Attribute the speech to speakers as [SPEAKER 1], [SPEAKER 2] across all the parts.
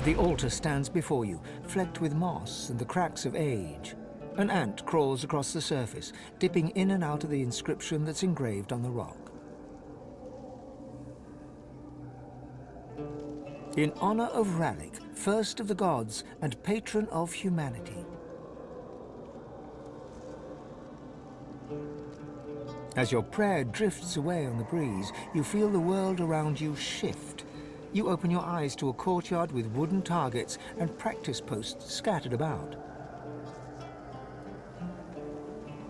[SPEAKER 1] The altar stands before you, flecked with moss and the cracks of age. An ant crawls across the surface, dipping in and out of the inscription that's engraved on the rock. In honor of Ralik, first of the gods and patron of humanity. As your prayer drifts away on the breeze, you feel the world around you shift. You open your eyes to a courtyard with wooden targets and practice posts scattered about.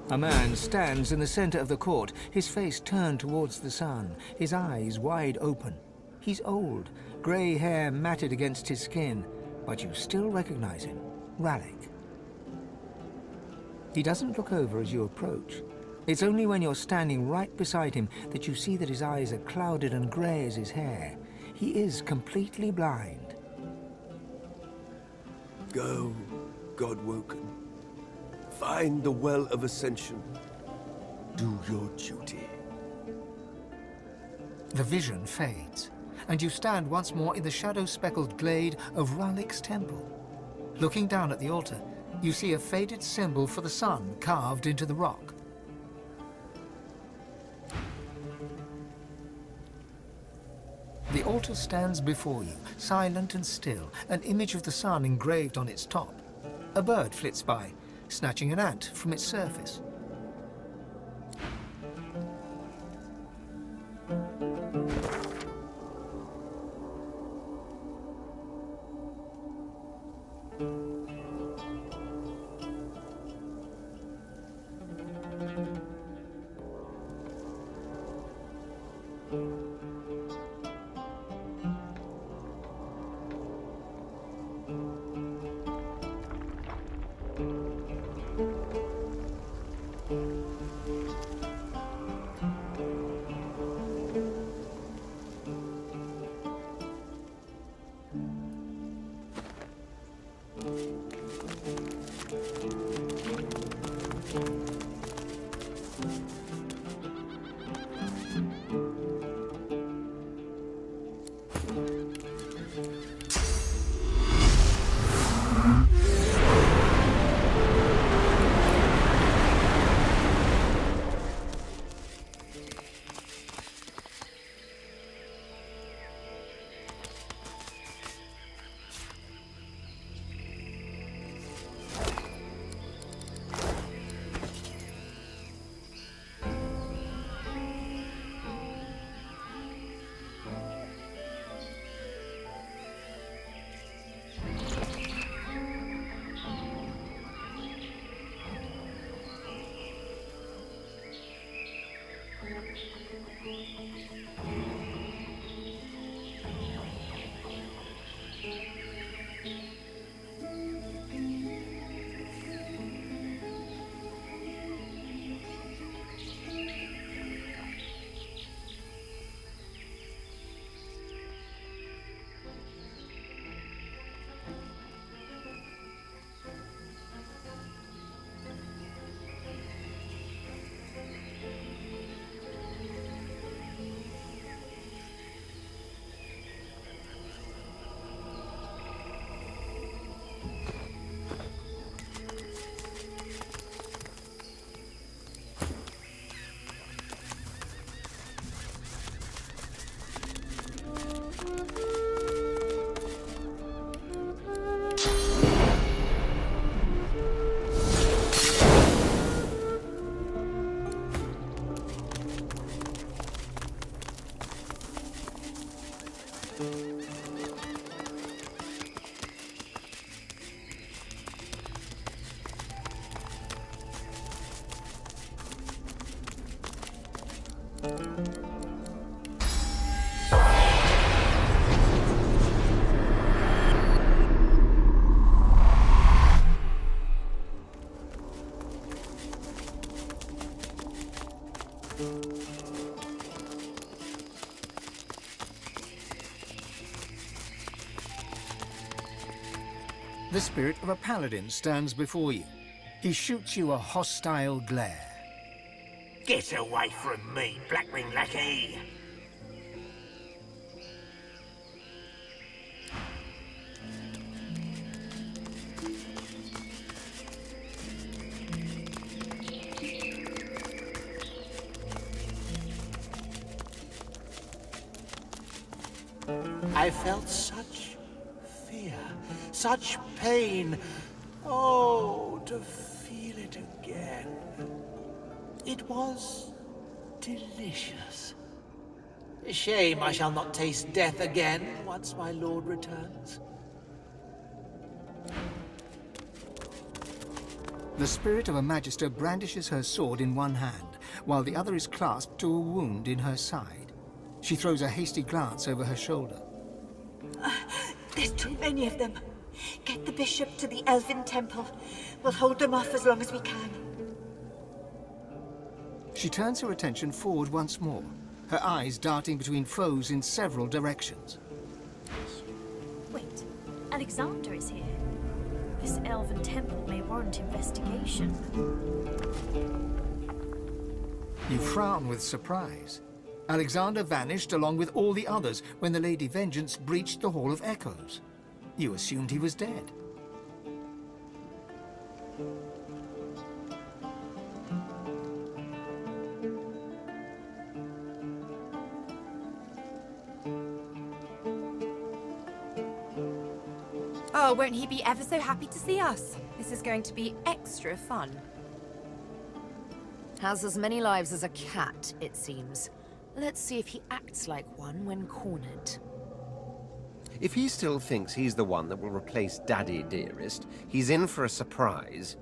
[SPEAKER 1] A man stands in the center of the court, his face turned towards the sun, his eyes wide open. He's old, grey hair matted against his skin, but you still recognize him, Ralik. He doesn't look over as you approach. It's only when you're standing right beside him that you see that his eyes are clouded and grey as his hair. He is completely blind.
[SPEAKER 2] Go, God-woken. Find the Well of Ascension. Do your duty.
[SPEAKER 1] The vision fades, and you stand once more in the shadow-speckled glade of Ralik's temple. Looking down at the altar, you see a faded symbol for the sun carved into the rock. The altar stands before you, silent and still, an image of the sun engraved on its top. A bird flits by, snatching an ant from its surface. The spirit of a paladin stands before you. He shoots you a hostile glare.
[SPEAKER 3] Get away from me, Blackwing lackey! I felt such fear, such pain. Oh, to feel it again. It was delicious. A shame I shall not taste death again once my lord returns.
[SPEAKER 1] The spirit of a magister brandishes her sword in one hand, while the other is clasped to a wound in her side. She throws a hasty glance over her shoulder.
[SPEAKER 4] There's too many of them. Get the bishop to the Elven Temple. We'll hold them off as long as we can.
[SPEAKER 1] She turns her attention forward once more, her eyes darting between foes in several directions.
[SPEAKER 5] Wait, Alexander is here. This Elven Temple may warrant investigation.
[SPEAKER 1] You frown with surprise. Alexander vanished along with all the others when the Lady Vengeance breached the Hall of Echoes. You assumed he was dead.
[SPEAKER 6] Oh, won't he be ever so happy to see us? This is going to be extra fun.
[SPEAKER 7] Has as many lives as a cat, it seems. Let's see if he acts like one when cornered.
[SPEAKER 8] If he still thinks he's the one that will replace Daddy Dearest, he's in for a surprise.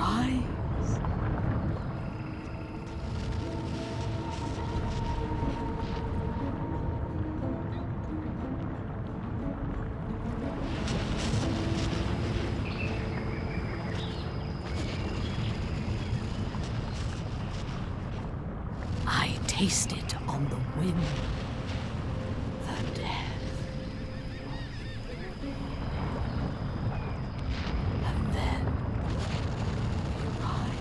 [SPEAKER 7] rise? I taste it on the wind. The death. And then we rise.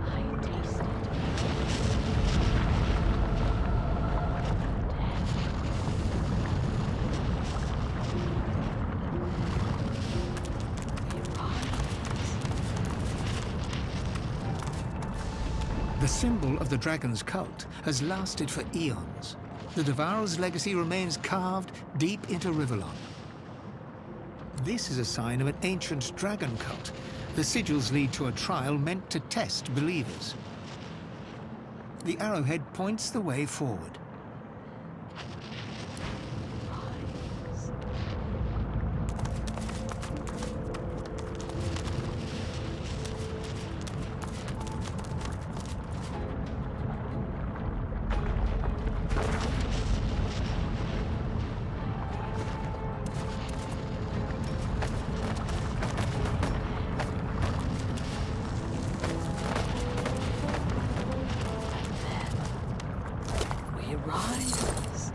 [SPEAKER 7] I taste it.
[SPEAKER 1] The symbol of the dragon's cult has lasted for eons. The Devourer's legacy remains carved deep into Rivellon. This is a sign of an ancient dragon cult. The sigils lead to a trial meant to test believers. The arrowhead points the way forward.
[SPEAKER 7] We rise.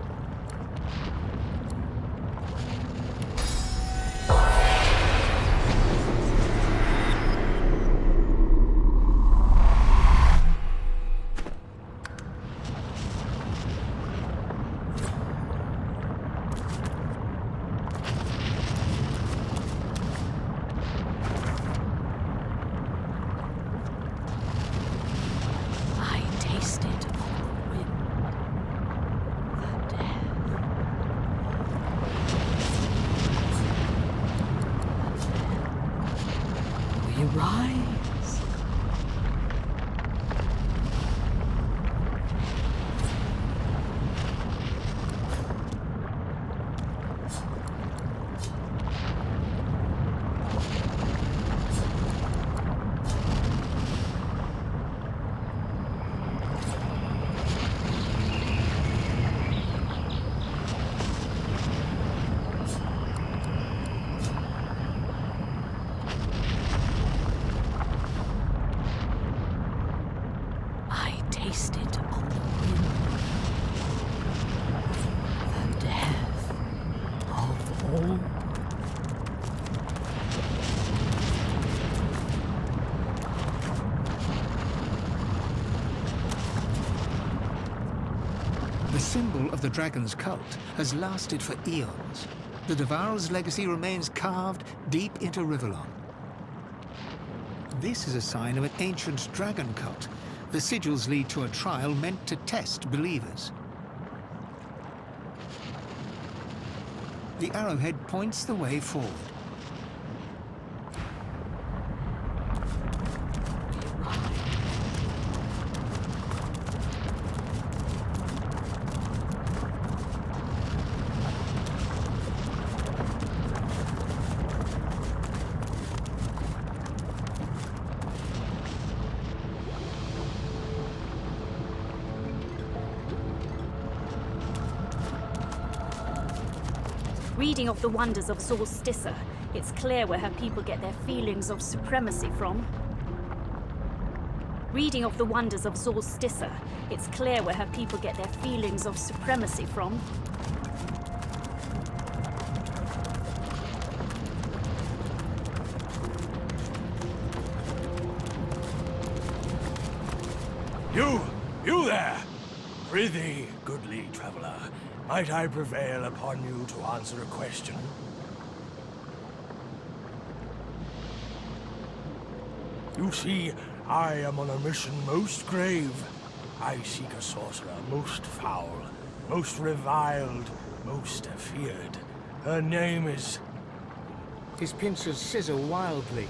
[SPEAKER 7] I taste it on the wind. The death. We rise. I taste it on the wind. The death of all.
[SPEAKER 1] The symbol of the dragon's cult has lasted for eons. The Devourer's legacy remains carved deep into Rivellon. This is a sign of an ancient dragon cult. The sigils lead to a trial meant to test believers. The arrowhead points the way forward.
[SPEAKER 5] Reading of the wonders of Solstice, it's clear where her people get their feelings of supremacy from. Reading of the wonders of Solstice, it's clear where her people get their feelings of supremacy from.
[SPEAKER 2] You there! Prithee, goodly traveler, might I prevail upon you to answer a question? You see, I am on a mission most grave. I seek a sorcerer most foul, most reviled, most feared. Her name is
[SPEAKER 1] His pincers sizzle wildly.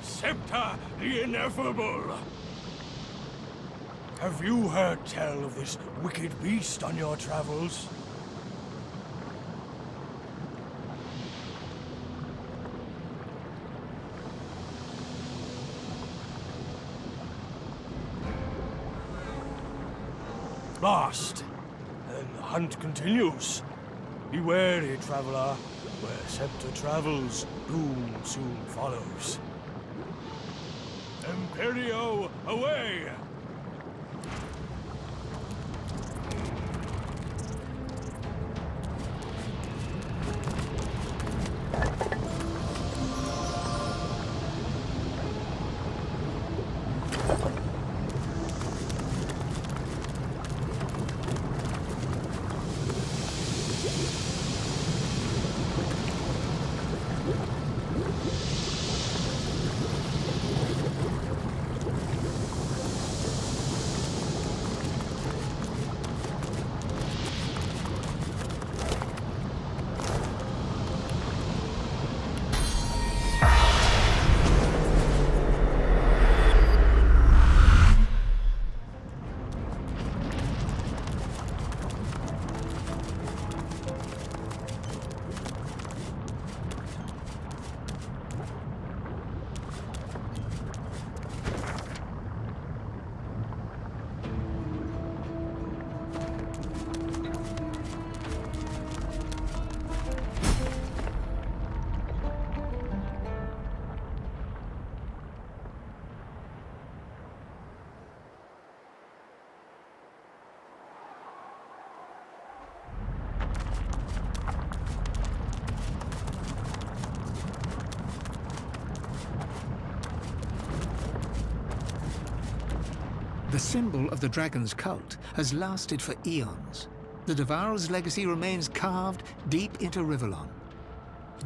[SPEAKER 2] Septa the Ineffable. Have you heard tell of this wicked beast on your travels? Lost. Then the hunt continues. Be wary, traveler. Where Septa travels, doom soon follows. Imperio, away!
[SPEAKER 1] The symbol of the dragon's cult has lasted for eons. The Devourer's legacy remains carved deep into Rivellon.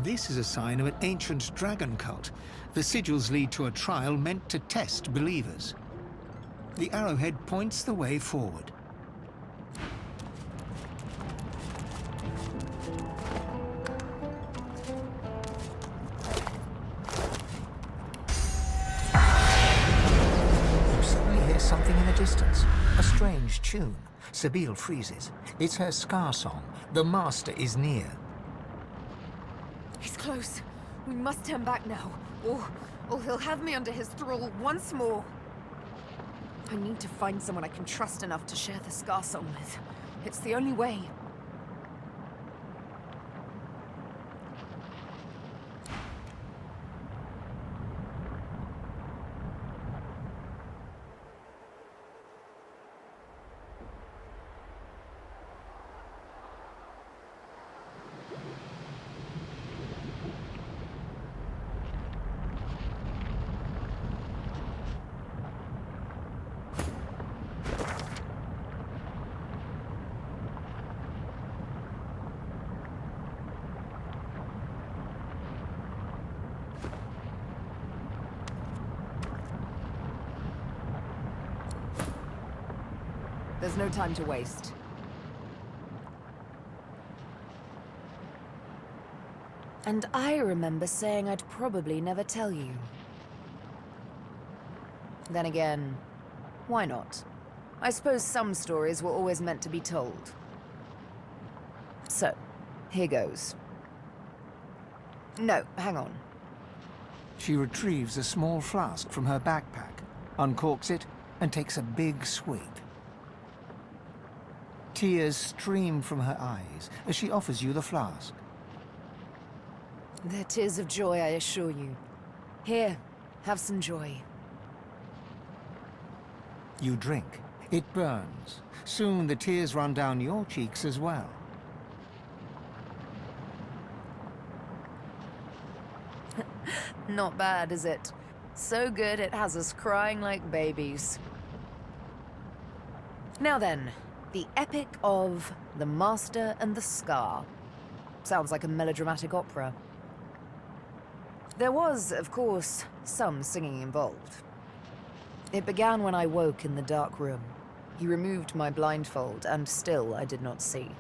[SPEAKER 1] This is a sign of an ancient dragon cult. The sigils lead to a trial meant to test believers. The arrowhead points the way forward. You suddenly hear something in the distance. A strange tune. Sabine freezes. It's her scar song. The master is near.
[SPEAKER 6] He's close. We must turn back now, or he'll have me under his thrall once more. I need to find someone I can trust enough to share the scar song with. It's the only way. There's no time to waste. And I remember saying I'd probably never tell you. Then again, why not? I suppose some stories were always meant to be told. So, here goes. No, hang on.
[SPEAKER 1] She retrieves a small flask from her backpack, uncorks it, and takes a big swig. Tears stream from her eyes as she offers you the flask.
[SPEAKER 6] They're tears of joy, I assure you. Here, have some joy.
[SPEAKER 1] You drink. It burns. Soon the tears run down your cheeks as well.
[SPEAKER 6] Not bad, is it? So good it has us crying like babies. Now then, the epic of The Master and the Scar. Sounds like a melodramatic opera. There was, of course, some singing involved.
[SPEAKER 7] It began when I woke in the dark room. He removed my blindfold, and still I did not see.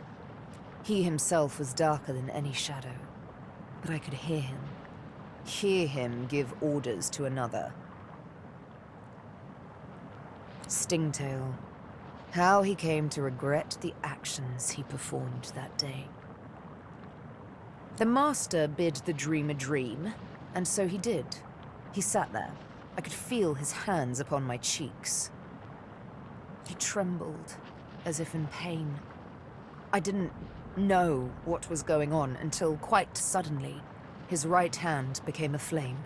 [SPEAKER 7] He himself was darker than any shadow, but I could hear him give orders to another. Stingtail. How he came to regret the actions he performed that day. The Master bid the dream a dream, and so he did. He sat there. I could feel his hands upon my cheeks. He trembled, as if in pain. I didn't know what was going on until quite suddenly, his right hand became aflame.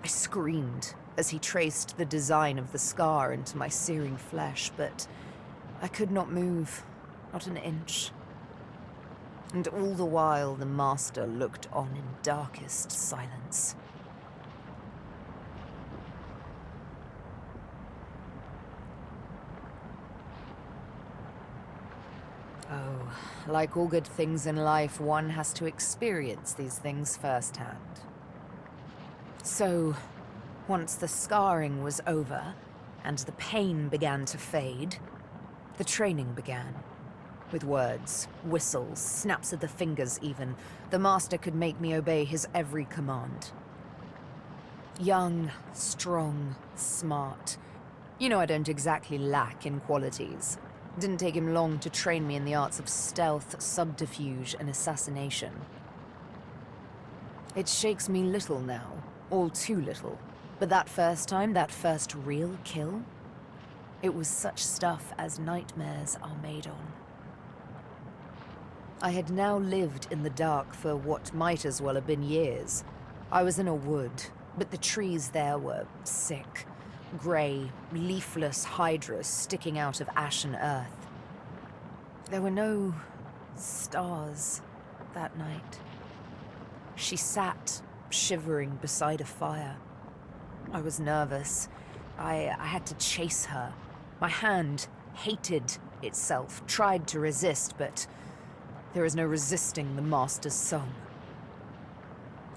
[SPEAKER 7] I screamed as he traced the design of the scar into my searing flesh, but I could not move, not an inch. And all the while, the Master looked on in darkest silence. Oh, like all good things in life, one has to experience these things firsthand. So, once the scarring was over, and the pain began to fade, the training began. With words, whistles, snaps of the fingers even, the Master could make me obey his every command. Young, strong, smart. You know I don't exactly lack in qualities. It didn't take him long to train me in the arts of stealth, subterfuge, and assassination. It shakes me little now, all too little. But that first time, that first real kill, it was such stuff as nightmares are made on. I had now lived in the dark for what might as well have been years. I was in a wood, but the trees there were sick. Grey, leafless hydras sticking out of ashen earth. There were no stars that night. She sat, shivering beside a fire. I was nervous. I had to chase her. My hand hated itself, tried to resist, but there is no resisting the Master's song.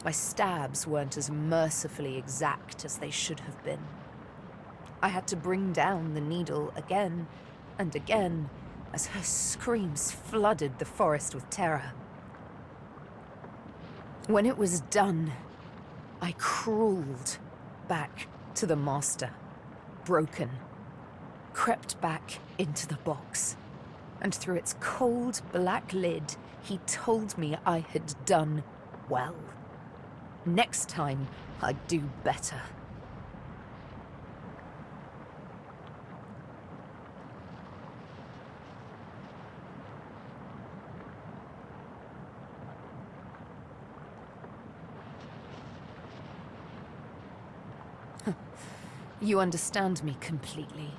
[SPEAKER 7] My stabs weren't as mercifully exact as they should have been. I had to bring down the needle again and again as her screams flooded the forest with terror. When it was done, I crawled back to the Master, broken, crept back into the box, and through its cold black lid, he told me I had done well. Next time, I'd do better. You understand me completely.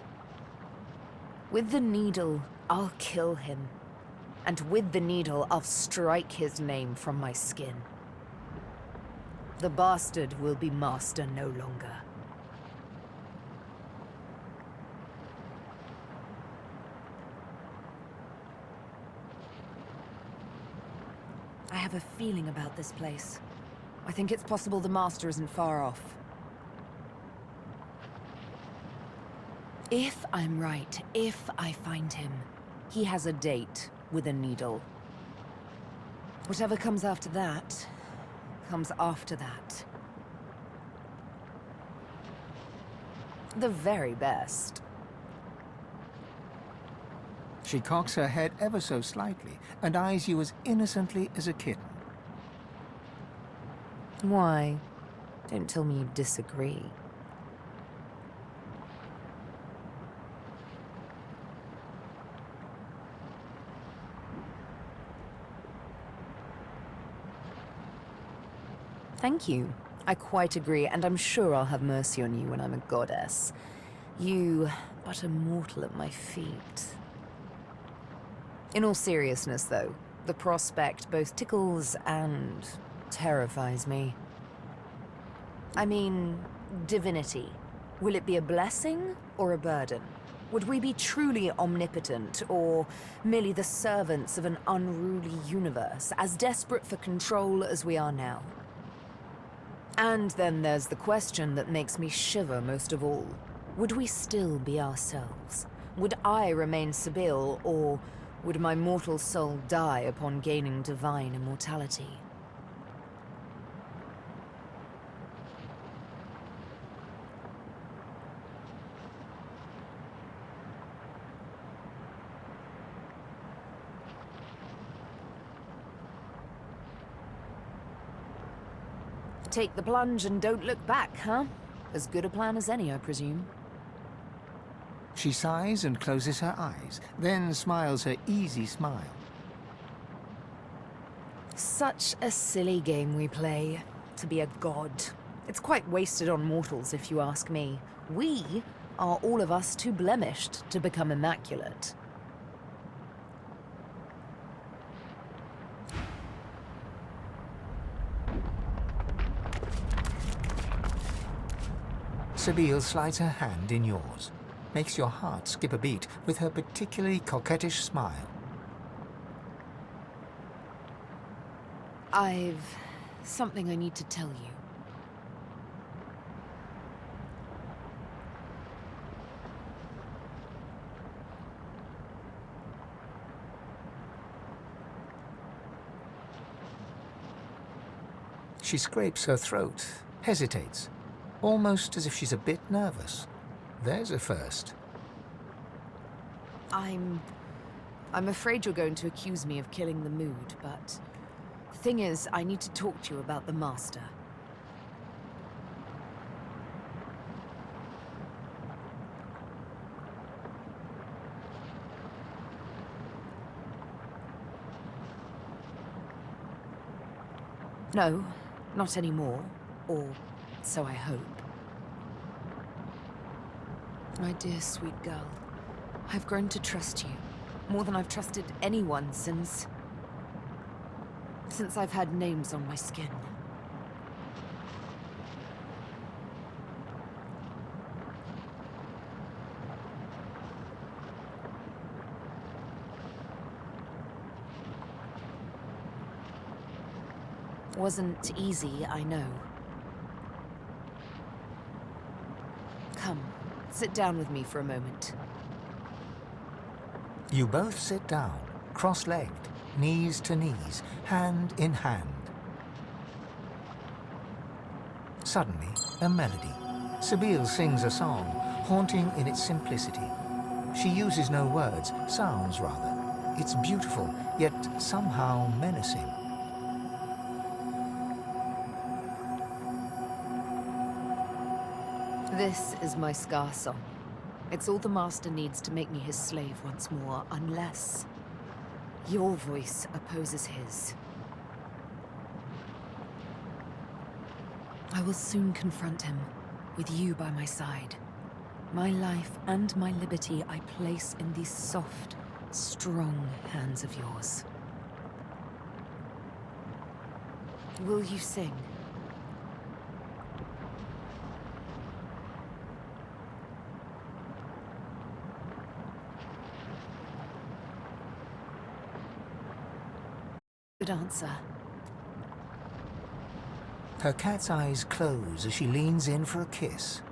[SPEAKER 7] With the needle, I'll kill him. And with the needle, I'll strike his name from my skin. The bastard will be Master no longer. I have a feeling about this place. I think it's possible the Master isn't far off. If I'm right, if I find him, he has a date with a needle. Whatever comes after that, comes after that. The very best.
[SPEAKER 1] She cocks her head ever so slightly and eyes you as innocently as a kitten.
[SPEAKER 7] Why? Don't tell me you disagree. Thank you. I quite agree, and I'm sure I'll have mercy on you when I'm a goddess. You, but a mortal at my feet. In all seriousness, though, the prospect both tickles and terrifies me. I mean, divinity. Will it be a blessing or a burden? Would we be truly omnipotent, or merely the servants of an unruly universe, as desperate for control as we are now? And then there's the question that makes me shiver most of all. Would we still be ourselves? Would I remain Sibyl, or would my mortal soul die upon gaining divine immortality? Take the plunge and don't look back, huh? As good a plan as any, I presume.
[SPEAKER 1] She sighs and closes her eyes, then smiles her easy smile.
[SPEAKER 7] Such a silly game we play, to be a god. It's quite wasted on mortals, if you ask me. We are all of us too blemished to become immaculate.
[SPEAKER 1] Sibyl slides her hand in yours, makes your heart skip a beat with her particularly coquettish smile.
[SPEAKER 7] I've something I need to tell you.
[SPEAKER 1] She scrapes her throat, hesitates, almost as if she's a bit nervous. There's a first.
[SPEAKER 7] I'm afraid you're going to accuse me of killing the mood, but the thing is, I need to talk to you about the Master. No, not anymore. Or so I hope. My dear sweet girl, I've grown to trust you more than I've trusted anyone since I've had names on my skin. Wasn't easy, I know. Come, sit down with me for a moment.
[SPEAKER 1] You both sit down, cross-legged, knees to knees, hand in hand. Suddenly, a melody. Sibyl sings a song, haunting in its simplicity. She uses no words, sounds rather. It's beautiful, yet somehow menacing.
[SPEAKER 7] This is my scar song. It's all the Master needs to make me his slave once more, unless your voice opposes his. I will soon confront him, with you by my side. My life and my liberty I place in these soft, strong hands of yours. Will you sing? Good answer.
[SPEAKER 1] Her cat's eyes close as she leans in for a kiss.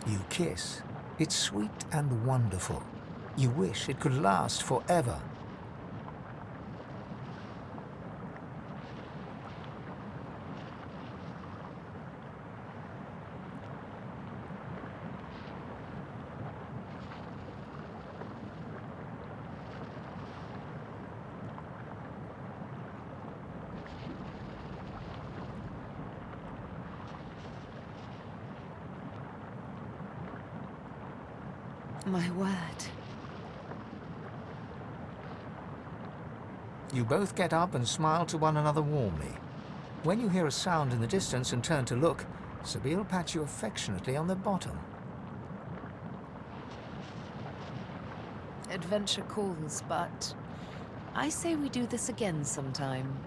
[SPEAKER 1] You kiss. It's sweet and wonderful. You wish it could last forever.
[SPEAKER 7] My word.
[SPEAKER 1] You both get up and smile to one another warmly. When you hear a sound in the distance and turn to look, Sibyl pats you affectionately on the bottom.
[SPEAKER 7] Adventure calls, but I say we do this again sometime.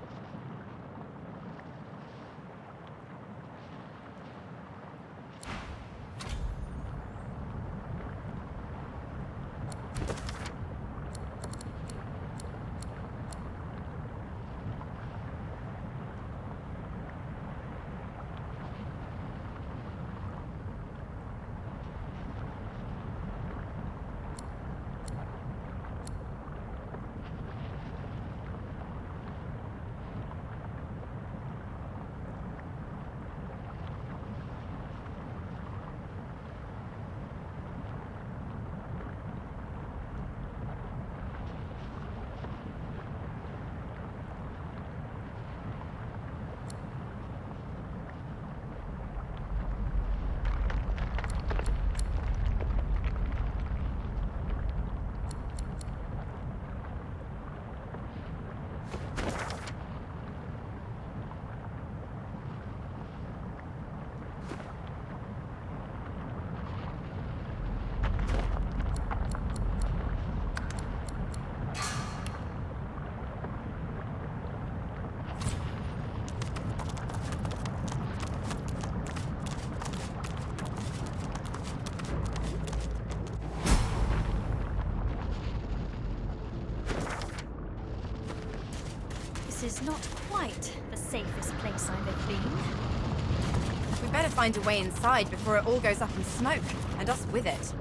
[SPEAKER 5] This is not quite the safest place I've ever been.
[SPEAKER 6] We better find a way inside before it all goes up in smoke, and us with it.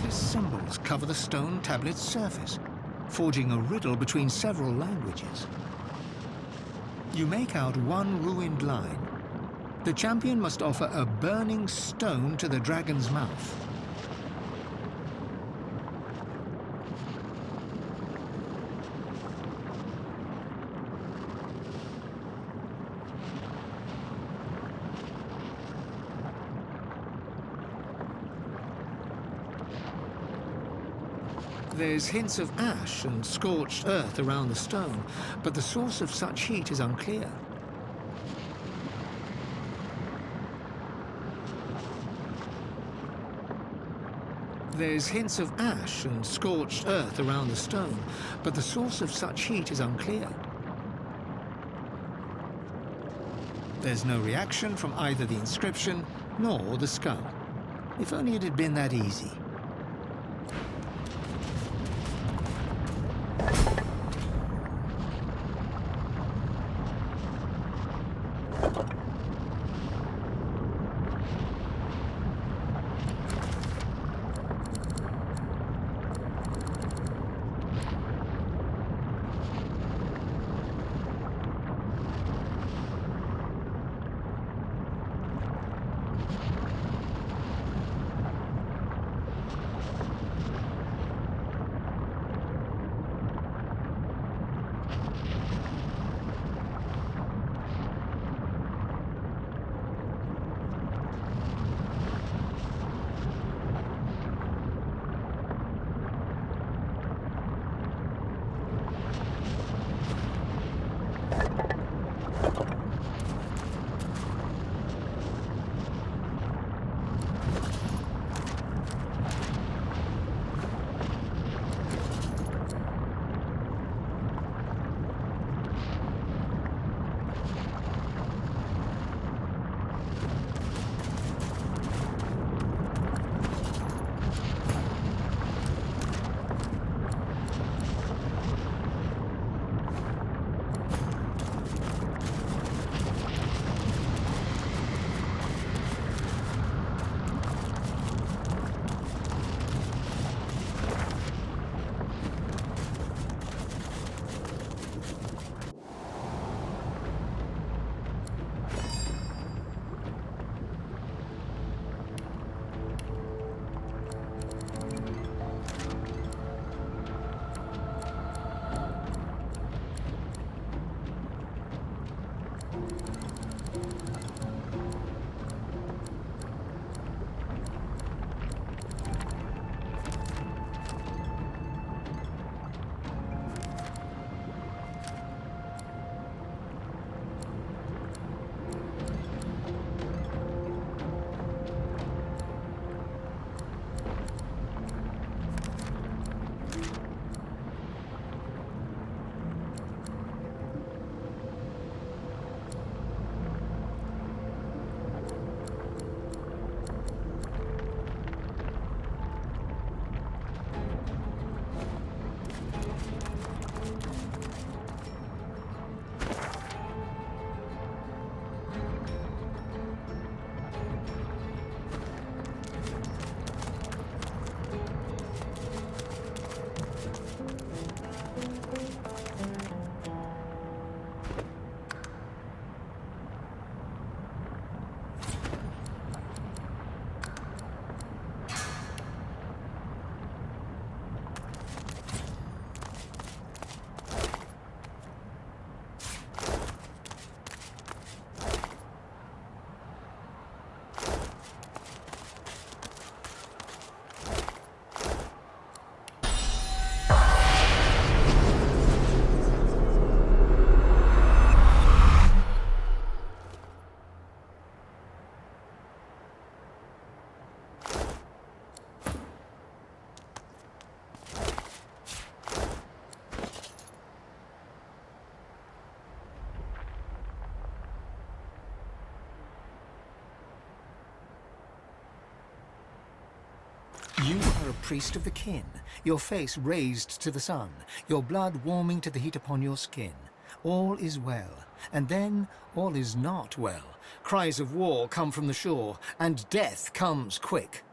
[SPEAKER 1] Symbols cover the stone tablet's surface, forging a riddle between several languages. You make out one ruined line. The champion must offer a burning stone to the dragon's mouth. There's hints of ash and scorched earth around the stone, but the source of such heat is unclear. There's hints of ash and scorched earth around the stone, but the source of such heat is unclear. There's no reaction from either the inscription nor the skull. If only it had been that easy. You are a priest of the kin, your face raised to the sun, your blood warming to the heat upon your skin. All is well, and then all is not well. Cries of war come from the shore, and death comes quick.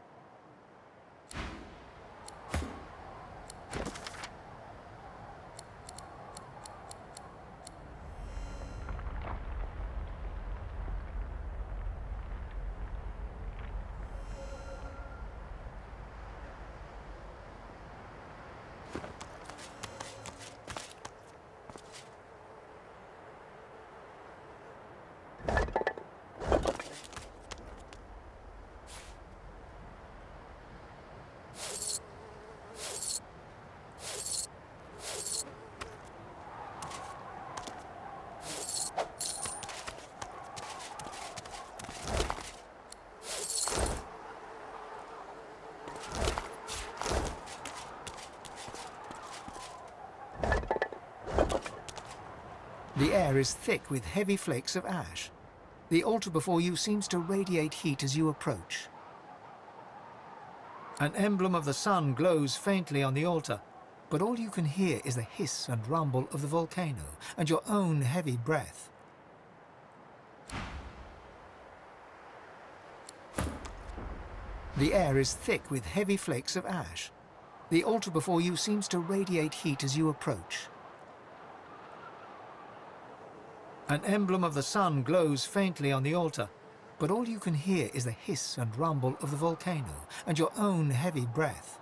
[SPEAKER 1] The air is thick with heavy flakes of ash. The altar before you seems to radiate heat as you approach. An emblem of the sun glows faintly on the altar, but all you can hear is the hiss and rumble of the volcano and your own heavy breath. The air is thick with heavy flakes of ash. The altar before you seems to radiate heat as you approach. An emblem of the sun glows faintly on the altar, but all you can hear is the hiss and rumble of the volcano and your own heavy breath.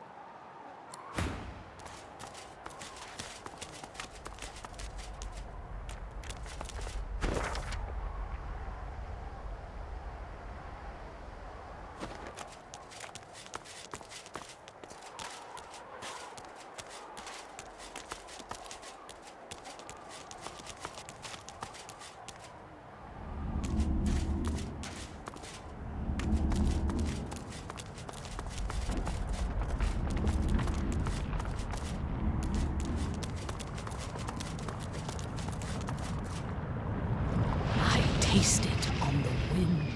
[SPEAKER 3] Taste it on the wind,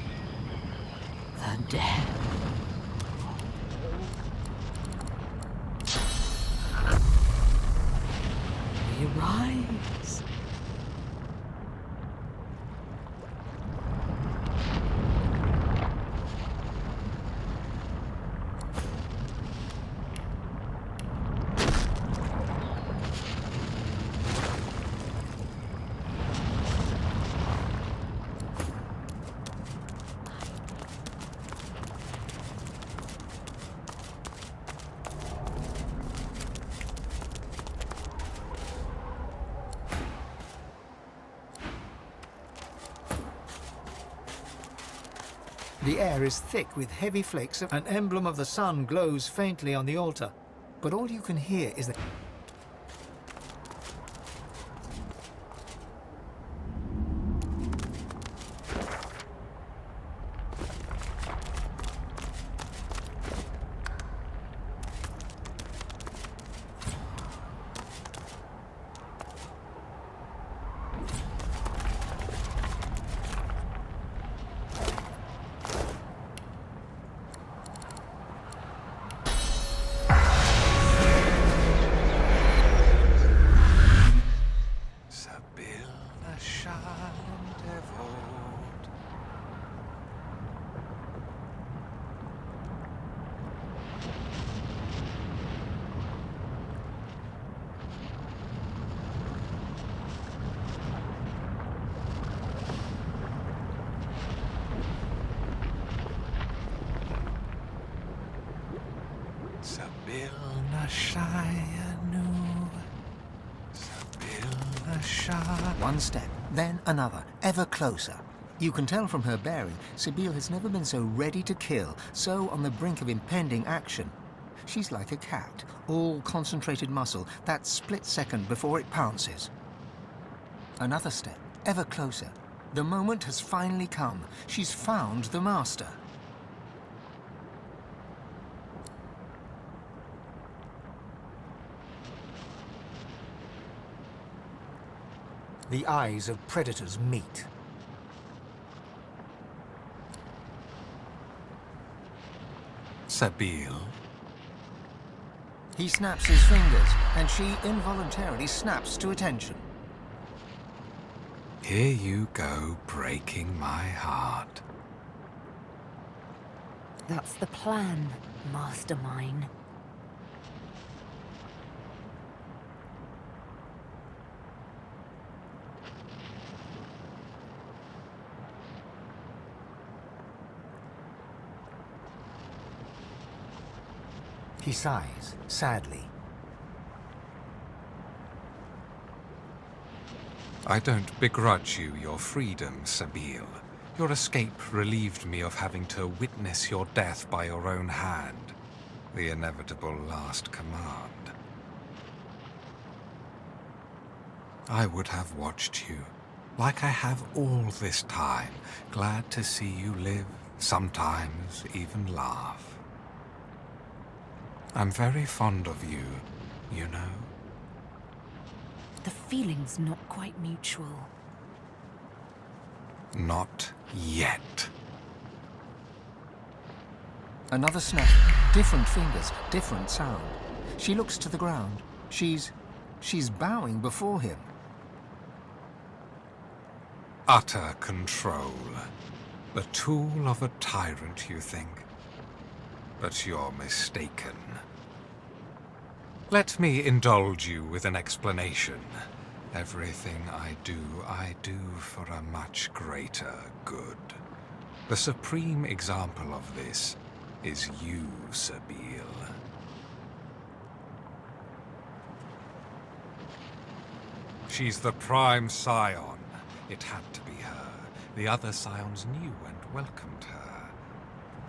[SPEAKER 3] the dead. We rise.
[SPEAKER 1] The air is thick with heavy flakes of an emblem of the sun glows faintly on the altar, but all you can hear is the One step, then another, ever closer. You can tell from her bearing, Sabine has never been so ready to kill, so on the brink of impending action. She's like a cat, all concentrated muscle, that split second before it pounces. Another step, ever closer. The moment has finally come. She's found the master. The eyes of predators meet.
[SPEAKER 9] Sabine,
[SPEAKER 1] He snaps his fingers, and she involuntarily snaps to attention.
[SPEAKER 9] Here you go, breaking my heart.
[SPEAKER 7] That's the plan, mastermind.
[SPEAKER 1] He sighs, sadly.
[SPEAKER 9] I don't begrudge you your freedom, Sabine. Your escape relieved me of having to witness your death by your own hand. The inevitable last command. I would have watched you, like I have all this time, glad to see you live, sometimes even laugh. I'm very fond of you, you know.
[SPEAKER 7] The feeling's not quite mutual.
[SPEAKER 9] Not yet.
[SPEAKER 1] Another snap, different fingers, different sound. She looks to the ground. She's bowing before him.
[SPEAKER 9] Utter control. The tool of a tyrant, you think? But you're mistaken. Let me indulge you with an explanation. Everything I do for a much greater good. The supreme example of this is you, Sabine. She's the prime scion. It had to be her. The other scions knew and welcomed her.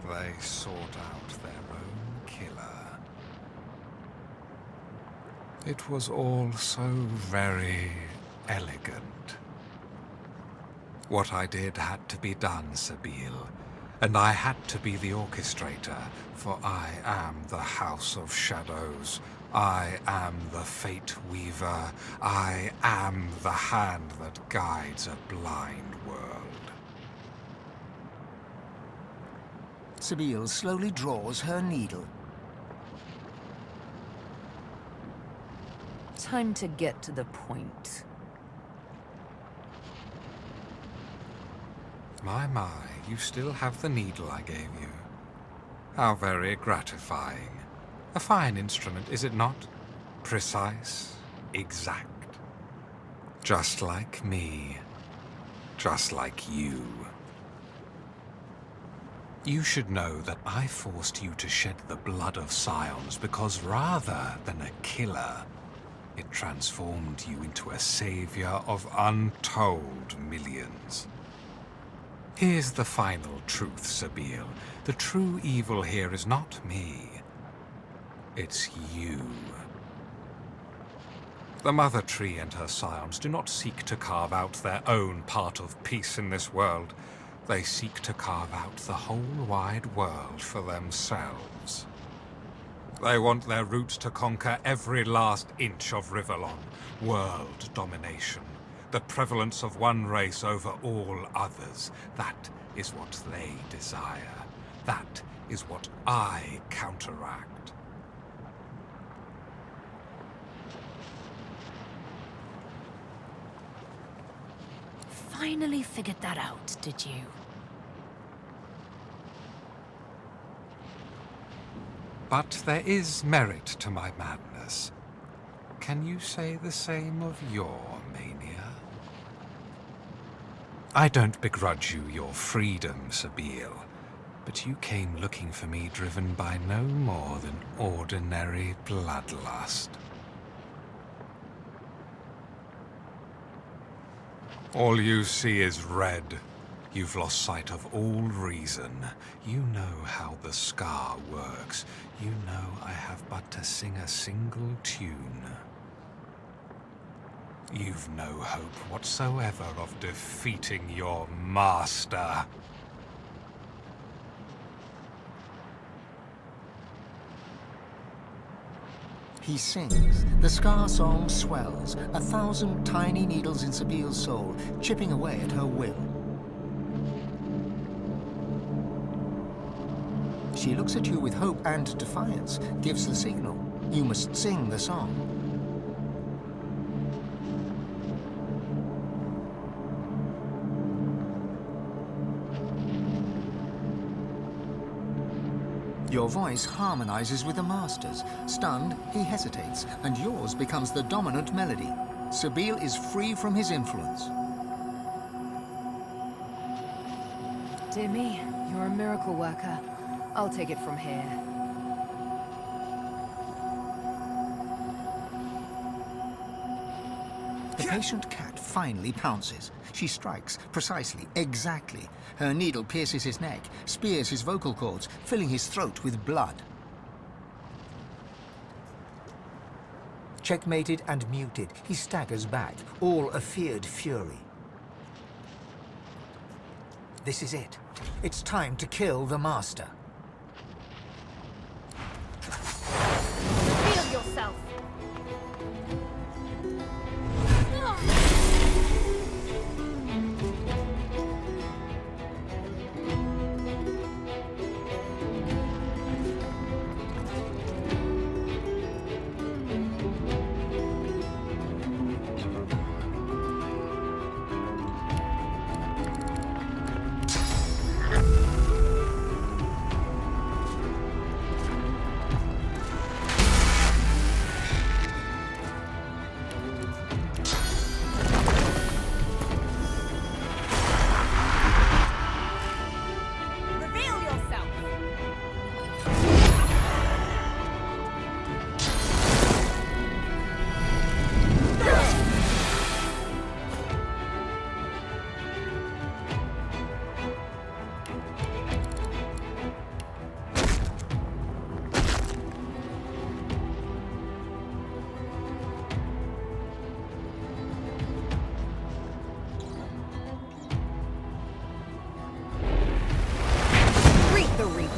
[SPEAKER 9] They sought out their own killer. It was all so very elegant. What I did had to be done, Sabine, and I had to be the orchestrator, for I am the House of Shadows. I am the Fate Weaver. I am the hand that guides a blind world.
[SPEAKER 1] Sabine slowly draws her needle.
[SPEAKER 7] Time to get to the point.
[SPEAKER 9] My, you still have the needle I gave you. How very gratifying. A fine instrument, is it not? Precise, exact. Just like me. Just like you. You should know that I forced you to shed the blood of scions because rather than a killer, it transformed you into a savior of untold millions. Here's the final truth, Sabine. The true evil here is not me. It's you. The Mother Tree and her scions do not seek to carve out their own part of peace in this world. They seek to carve out the whole wide world for themselves. They want their roots to conquer every last inch of Rivellon. World domination. The prevalence of one race over all others. That is what they desire. That is what I counteract.
[SPEAKER 7] Finally figured that out, did you?
[SPEAKER 9] But there is merit to my madness. Can you say the same of your mania? I don't begrudge you your freedom, Sabine, but you came looking for me driven by no more than ordinary bloodlust. All you see is red. You've lost sight of all reason. You know how the scar works. You know I have but to sing a single tune. You've no hope whatsoever of defeating your master.
[SPEAKER 1] He sings. The Scar song swells, 1,000 tiny needles in Sabine's soul, chipping away at her will. She looks at you with hope and defiance, gives the signal. You must sing the song. Your voice harmonizes with the master's. Stunned, he hesitates, and yours becomes the dominant melody. Sabine is free from his influence.
[SPEAKER 7] Dear me, you're a miracle worker. I'll take it from here.
[SPEAKER 1] The patient cat finally pounces. She strikes, precisely, exactly. Her needle pierces his neck, spears his vocal cords, filling his throat with blood. Checkmated and muted, he staggers back, all a feared fury. This is it. It's time to kill the master.
[SPEAKER 5] Reveal yourself!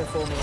[SPEAKER 7] For me.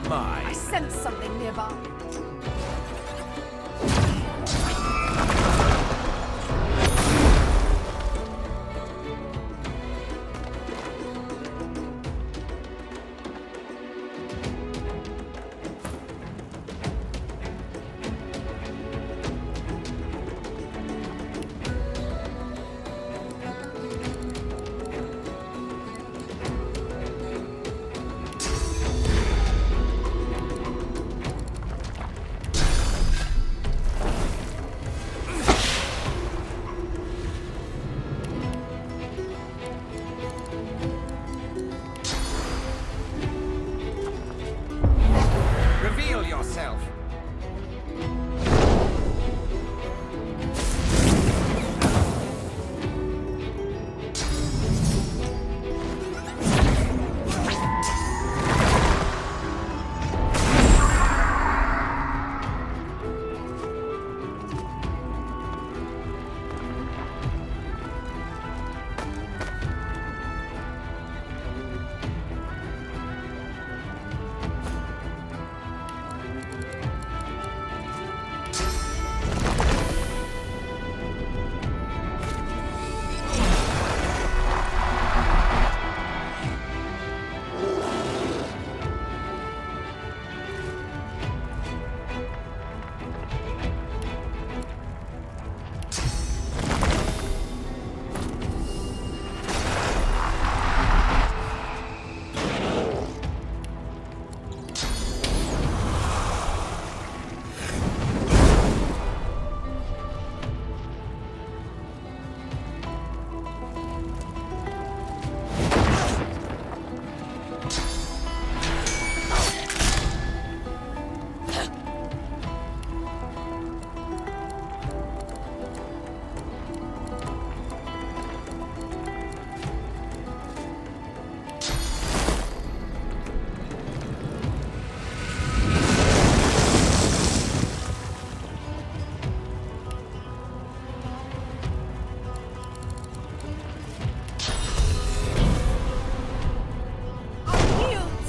[SPEAKER 2] Mine.
[SPEAKER 6] I sense something nearby.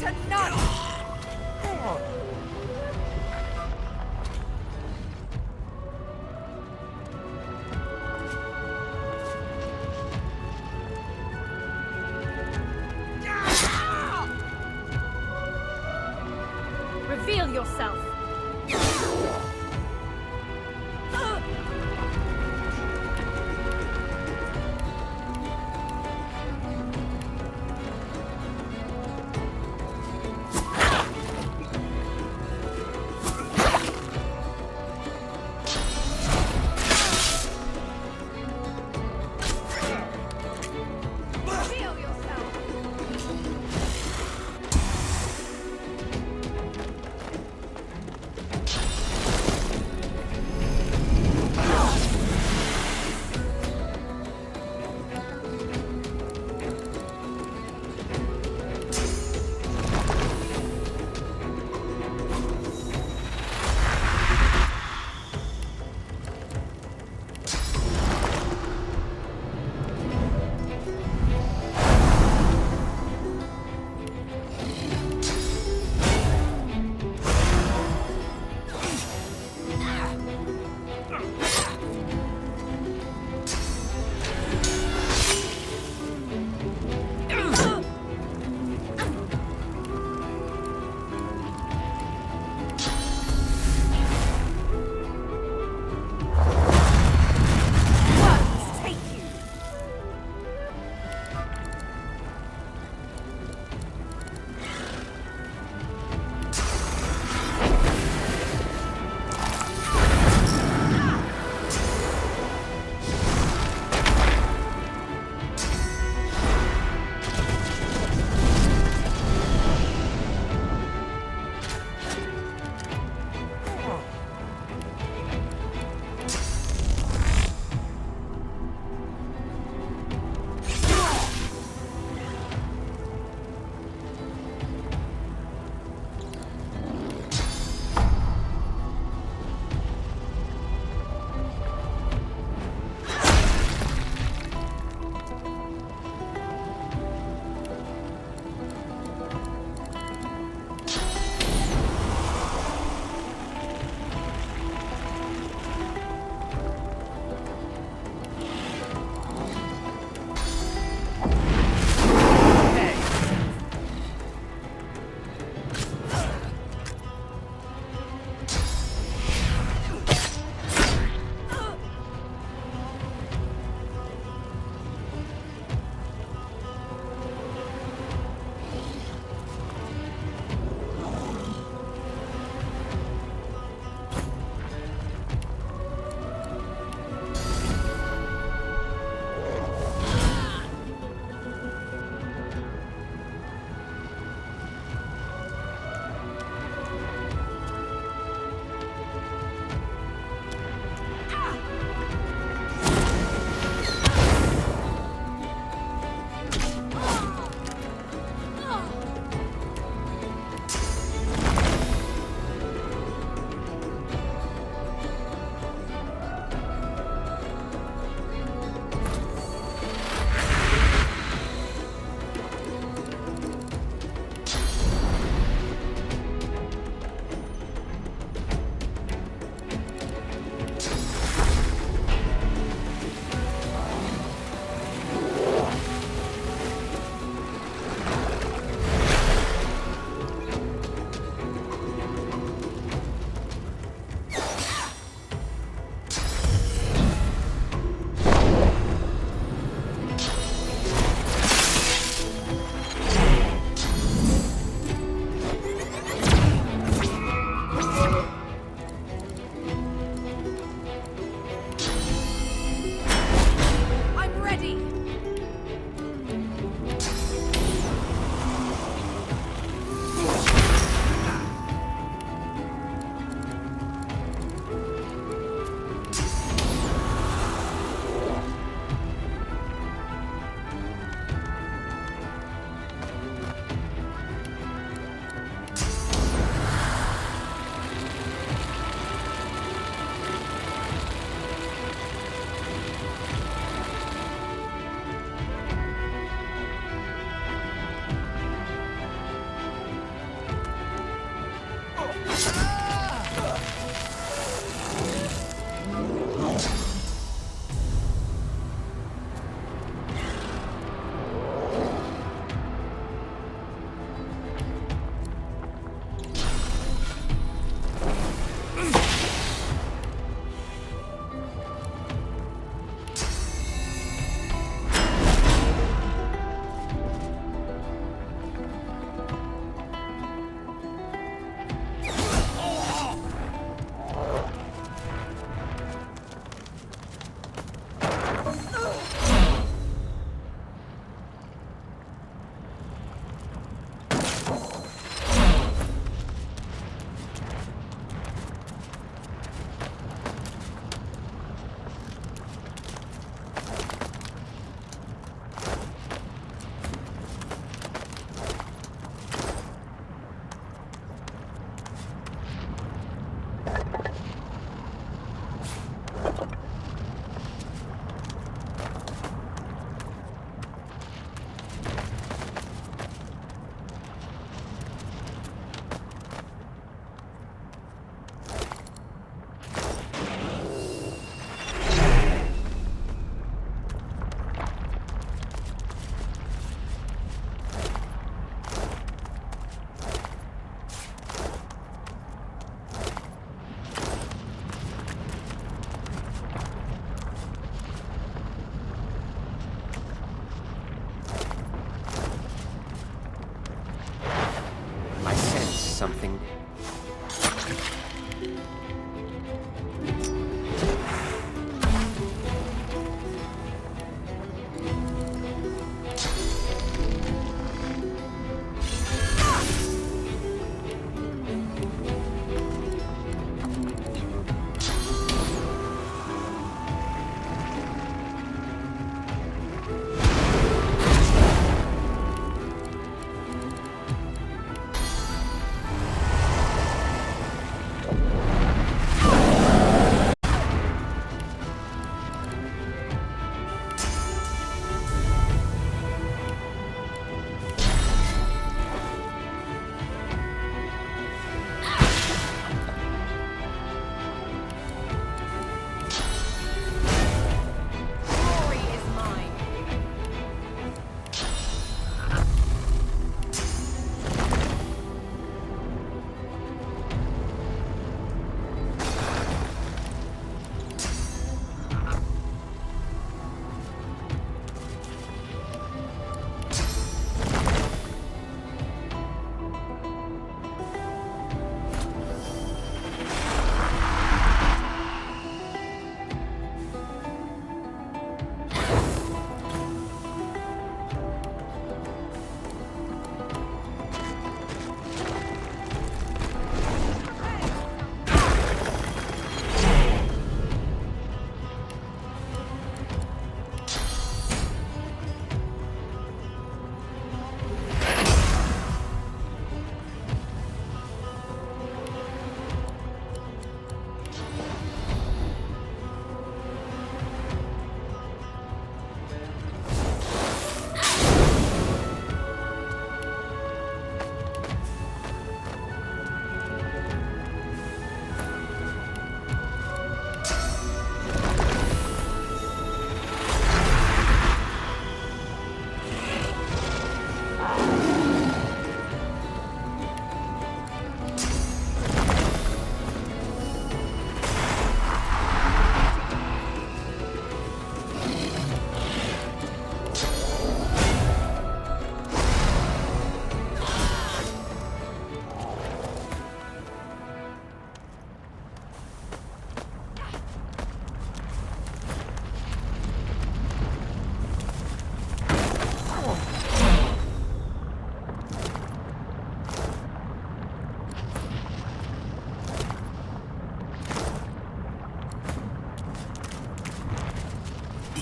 [SPEAKER 6] to none!
[SPEAKER 5] Reveal yourself!
[SPEAKER 6] Reveal yourself!
[SPEAKER 8] something.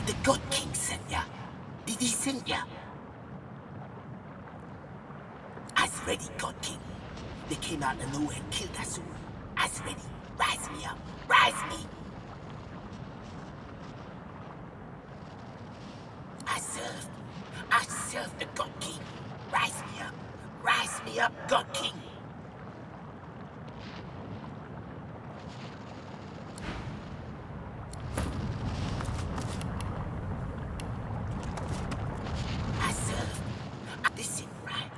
[SPEAKER 3] The God King sent ya? Did he send ya? As ready, God King. They came out of nowhere and killed us all. As ready. Rise me up. Rise me. I serve the God King. Rise me up. Rise me up, God King. This ain't right.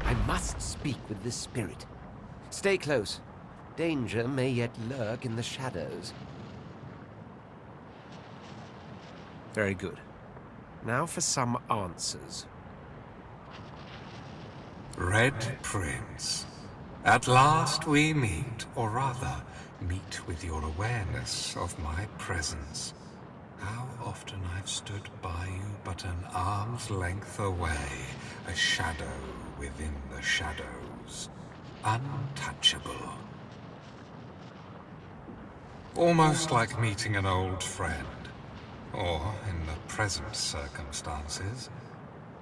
[SPEAKER 8] I must speak with this spirit. Stay close. Danger may yet lurk in the shadows. Very good. Now for some answers.
[SPEAKER 9] Red Prince, at last we meet, or rather, meet with your awareness of my presence. How often I've stood by you but an arm's length away, a shadow within the shadows, untouchable. Almost like meeting an old friend, or, in the present circumstances,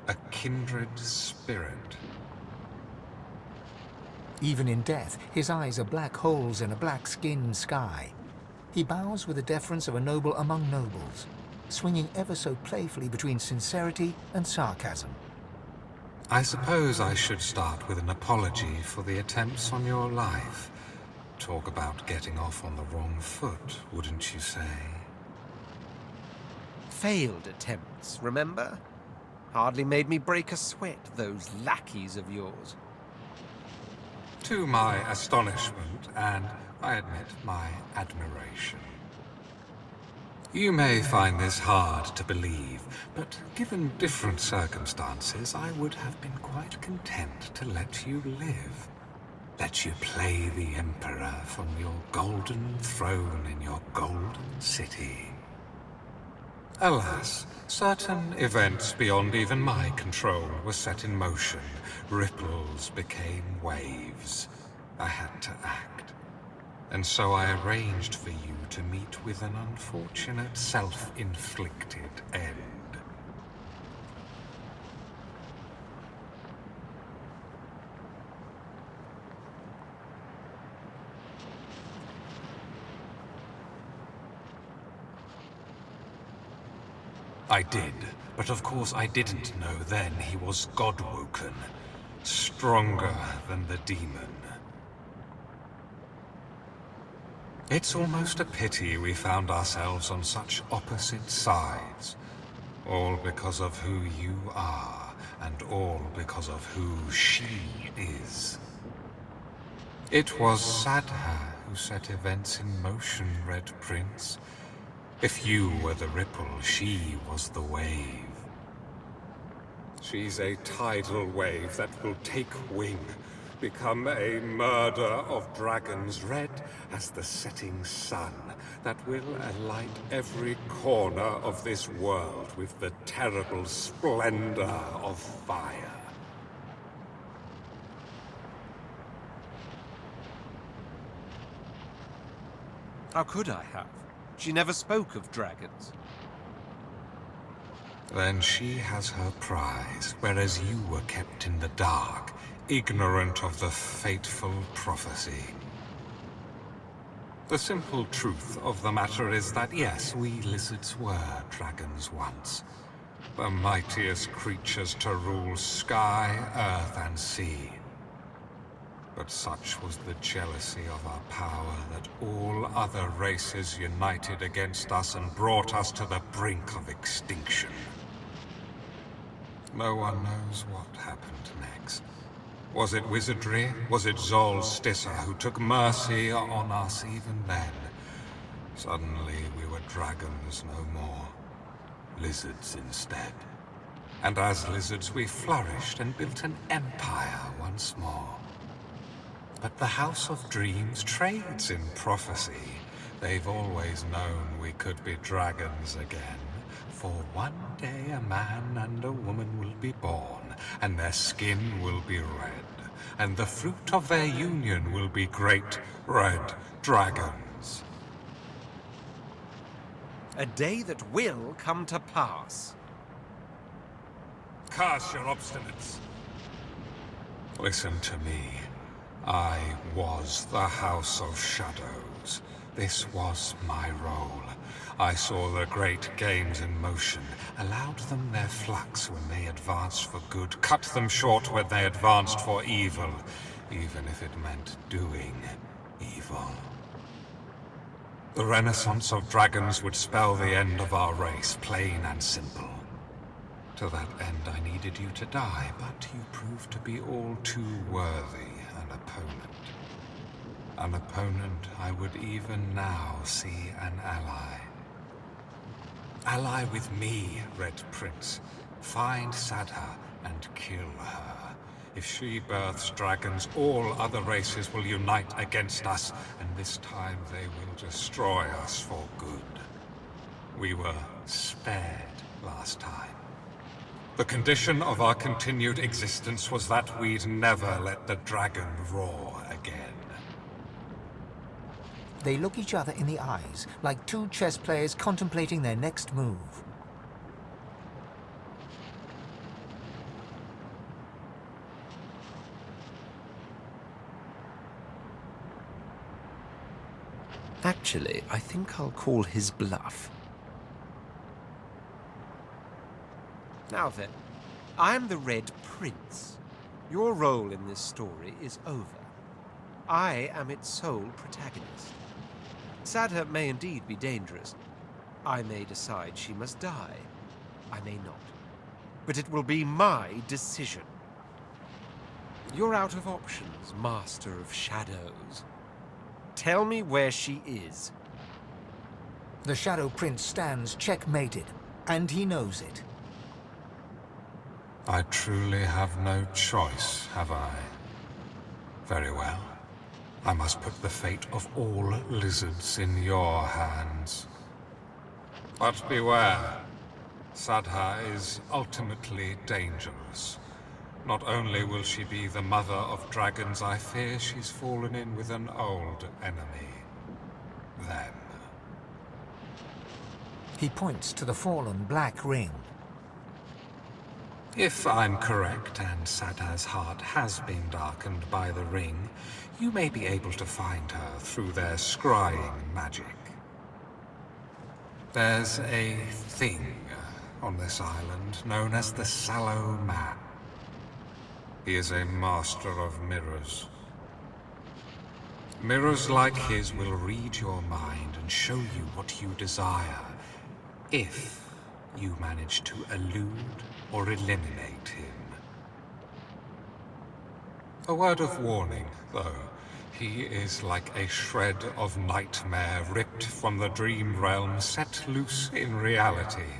[SPEAKER 9] a kindred spirit.
[SPEAKER 1] Even in death, his eyes are black holes in a black-skinned sky. He bows with the deference of a noble among nobles, swinging ever so playfully between sincerity and sarcasm.
[SPEAKER 9] I suppose I should start with an apology for the attempts on your life. Talk about getting off on the wrong foot, wouldn't you say?
[SPEAKER 8] Failed attempts, remember? Hardly made me break a sweat, those lackeys of yours.
[SPEAKER 9] To my astonishment, and, I admit, my admiration. You may find this hard to believe, but given different circumstances, I would have been quite content to let you live. Let you play the Emperor from your golden throne in your golden city. Alas, certain events beyond even my control were set in motion. Ripples became waves. I had to act. And so I arranged for you to meet with an unfortunate self-inflicted end. I did, but of course I didn't know then he was God-woken, stronger than the demon. It's almost a pity we found ourselves on such opposite sides, all because of who you are, and all because of who she is. It was Sadha who set events in motion, Red Prince. If you were the ripple, she was the wave. She's a tidal wave that will take wing, become a murder of dragons, red as the setting sun, that will alight every corner of this world with the terrible splendor of fire.
[SPEAKER 8] How could I have? She never spoke of dragons.
[SPEAKER 9] Then she has her prize, whereas you were kept in the dark, ignorant of the fateful prophecy. The simple truth of the matter is that yes, we lizards were dragons once. The mightiest creatures to rule sky, earth, and sea. But such was the jealousy of our power that all other races united against us and brought us to the brink of extinction. No one knows what happened next. Was it wizardry? Was it Zol Stissa who took mercy on us even then? Suddenly we were dragons no more. Lizards instead. And as lizards we flourished and built an empire once more. But the House of Dreams trades in prophecy. They've always known we could be dragons again. For one day a man and a woman will be born, and their skin will be red, and the fruit of their union will be great red dragons.
[SPEAKER 8] A day that will come to pass.
[SPEAKER 9] Curse your obstinance. Listen to me. I was the House of Shadows. This was my role. I saw the great games in motion, allowed them their flux when they advanced for good, cut them short when they advanced for evil, even if it meant doing evil. The renaissance of dragons would spell the end of our race, plain and simple. To that end, I needed you to die, but you proved to be all too worthy an opponent. An opponent I would even now see an ally. Ally with me, Red Prince. Find Sadha and kill her. If she births dragons, all other races will unite against us, and this time they will destroy us for good. We were spared last time. The condition of our continued existence was that we'd never let the dragon roar again.
[SPEAKER 1] They look each other in the eyes, like two chess players contemplating their next move.
[SPEAKER 8] Actually, I think I'll call his bluff. Now then, I'm the Red Prince. Your role in this story is over. I am its sole protagonist. Sadha may indeed be dangerous. I may decide she must die. I may not. But it will be my decision. You're out of options, Master of Shadows. Tell me where she is.
[SPEAKER 1] The Shadow Prince stands checkmated, and he knows it.
[SPEAKER 9] I truly have no choice, have I? Very well. I must put the fate of all lizards in your hands. But beware. Sadha is ultimately dangerous. Not only will she be the mother of dragons, I fear she's fallen in with an old enemy. Them.
[SPEAKER 1] He points to the fallen black ring.
[SPEAKER 9] If I'm correct, and Sadha's heart has been darkened by the ring, you may be able to find her through their scrying magic. There's a thing on this island known as the Sallow Man. He is a master of mirrors. Mirrors like his will read your mind and show you what you desire, if you manage to elude or eliminate him. A word of warning, though. He is like a shred of nightmare ripped from the dream realm, set loose in reality.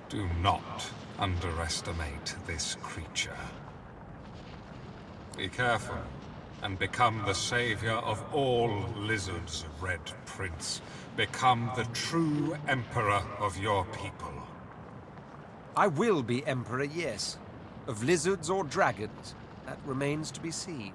[SPEAKER 9] Do not underestimate this creature. Be careful, and become the savior of all lizards, Red Prince. Become the true emperor of your people.
[SPEAKER 8] I will be Emperor, yes. Of lizards or dragons, that remains to be seen.